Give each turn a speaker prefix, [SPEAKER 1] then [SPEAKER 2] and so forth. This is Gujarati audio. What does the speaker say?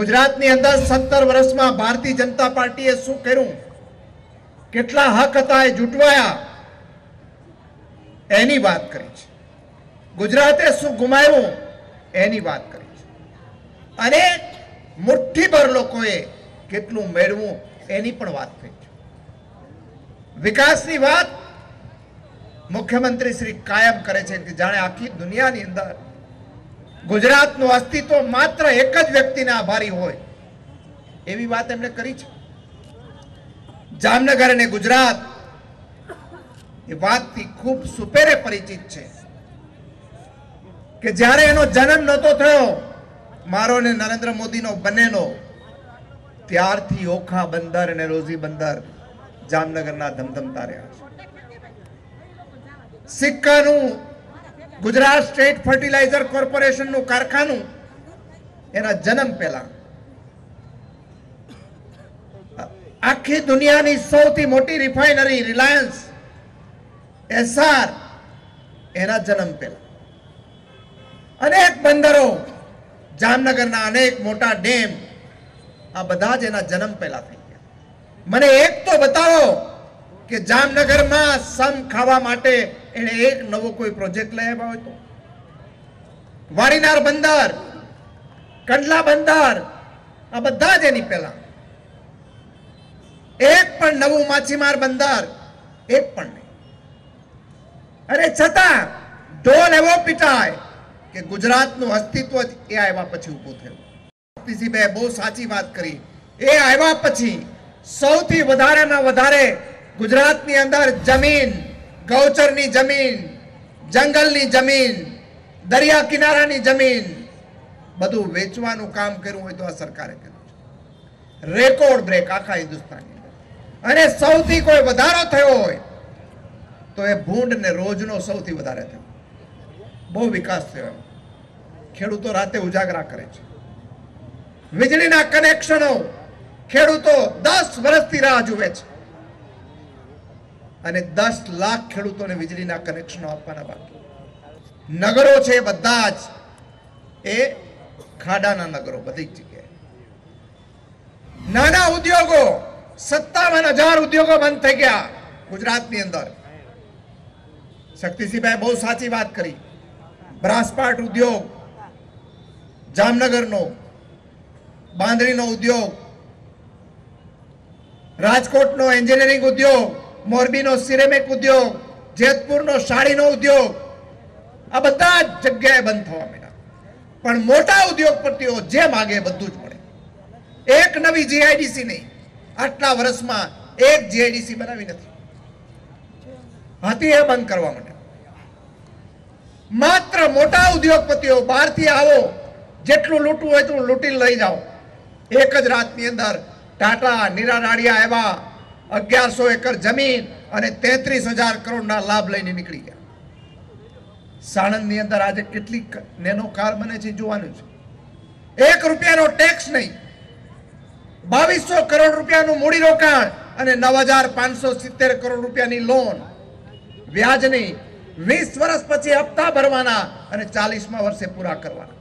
[SPEAKER 1] ગુજરાતની અંદર 17 વર્ષમાં ભારતીય જનતા પાર્ટીએ શું કર્યું, કેટલા હક હતા એ જૂટવાયા, એની વાત કરી છે. ગુજરાતે શું ગુમાવ્યું એની વાત કરી છે. અને મુઠ્ઠીભર લોકોએ કેટલું મેળવું એની પણ વાત કરી છે. વિકાસની વાત મુખ્યમંત્રી શ્રી કાયમ કરે છે કે જાણે આખી દુનિયાની અંદર ગુજરાતનું અસ્તિત્વ માત્ર એક જ વ્યક્તિને આભારી હોય એવી વાત એમણે કરી છે. જામનગર અને ગુજરાત એ વાતથી ખૂબ સુપેરે પરિચિત છે કે જ્યારે એનો જન્મ નહોતો થયો મારો ને નરેન્દ્ર મોદીનો બંનેનો, ત્યારથી ઓખા બંદર અને રોઝી બંદર જામનગરના ધમધમતા રહ્યા છે. સિક્કાનું ગુજરાત સ્ટેટ ફર્ટિલાઇઝર કોર્પોરેશનનું કારખાનું એના જન્મ પહેલા આખી દુનિયાની સૌથી મોટી રિફાઇનરી રિલાયન્સ એસઆર એના જન્મ પહેલા અનેક બંદરો, જામનગરના અનેક મોટા ડેમ, આ બધા જ એના જન્મ પહેલા થઈ ગયા. મને એક તો બતાવો કે જામનગરમાં સમ ખાવા માટે એને એક નવો કોઈ પ્રોજેક્ટ લઈ આવ્યો હોય તો. વાડીનાર બંદર, કંડલા બંદર, આ બધા જ એની પહેલા. એક પણ નવું માછીમાર બંદર એક પણ નહીં. અને છતાં ઢોલ એવો પીટાય કે ગુજરાતનું અસ્તિત્વ જ એ આવ્યા પછી ઊભું થયું. શક્તિસિંહભાઈએ બહુ સાચી વાત કરી. એ આવ્યા પછી સૌથી વધારેમાં વધારે ગુજરાતની અંદર જમીન, ગૌચરની જમીન, જંગલની જમીન, દરિયા કિનારાની જમીન બધું વેચવાનું કામ કર્યું હોય તો આ સરકારે કર્યું છે. રેકોર્ડ બ્રેક આખા હિન્દુસ્તાનની અંદર. અને સૌથી કોઈ વધારો થયો હોય તો એ ભૂંડ ને રોજનો સૌથી વધારે થયો. બહુ વિકાસ થયો. ખેડૂતો રાતે ઉજાગરા કરે છે. વીજળીના કનેક્શનો ખેડૂતો 10 વર્ષથી રાહ જુએ છે અને 10 લાખ ખેડૂતોને વીજળીના કનેક્શનો આપવાના બાકી. નગરો છે બધા જ એ ખાડાના નગરો, બધી જ જગ્યાએ. નાના ઉદ્યોગો, 57,000 ઉદ્યોગો બંધ થઈ ગયા ગુજરાતની અંદર. શક્તિસિંહભાઈ બહુ સાચી વાત કરી. બ્રાસપાટ ઉદ્યોગ જામનગરનો, બાંધણીનો ઉદ્યોગ, રાજકોટનો એન્જિનિયરિંગ ઉદ્યોગ, મોરબીનો સિરેમિક ઉદ્યોગ, જેતપુરનો સાડીનો ઉદ્યોગ, આ બધા જ જગ્યાએ બંધ થવા માંડ્યા. પણ મોટા ઉદ્યોગપતિઓ જે માગે બધું જ મળે. એક નવી જીઆઈડીસી નહીં, આટલા વર્ષમાં એક જીઆઈડીસી બનાવી નથી. હતી એ બંધ કરવા માટે. માત્ર મોટા ઉદ્યોગપતિઓ બહારથી આવો, જેટલું લૂંટવું હોય એટલું લૂંટી લઈ જાઓ. એક જ રાતની અંદર ટાટા, નીરા નાળિયા એવા 1100 એકર જમીન અને 33,000 કરોડના લાભ લઈને નીકળી ગયા. સાણંદની અંદર આજે કેટલી નેનો કાર બને છે જોવાનું છે. 1 રૂપિયાનો ટેક્સ નહીં, 2200 કરોડ રૂપિયાનું મૂડીરોકાણ અને 9,570 કરોડ રૂપિયાની લોન. વ્યાજ નહીં, 20 વર્ષ પછી હપ્તા ભરવાના અને 40મા વર્ષે પૂરા કરવાના.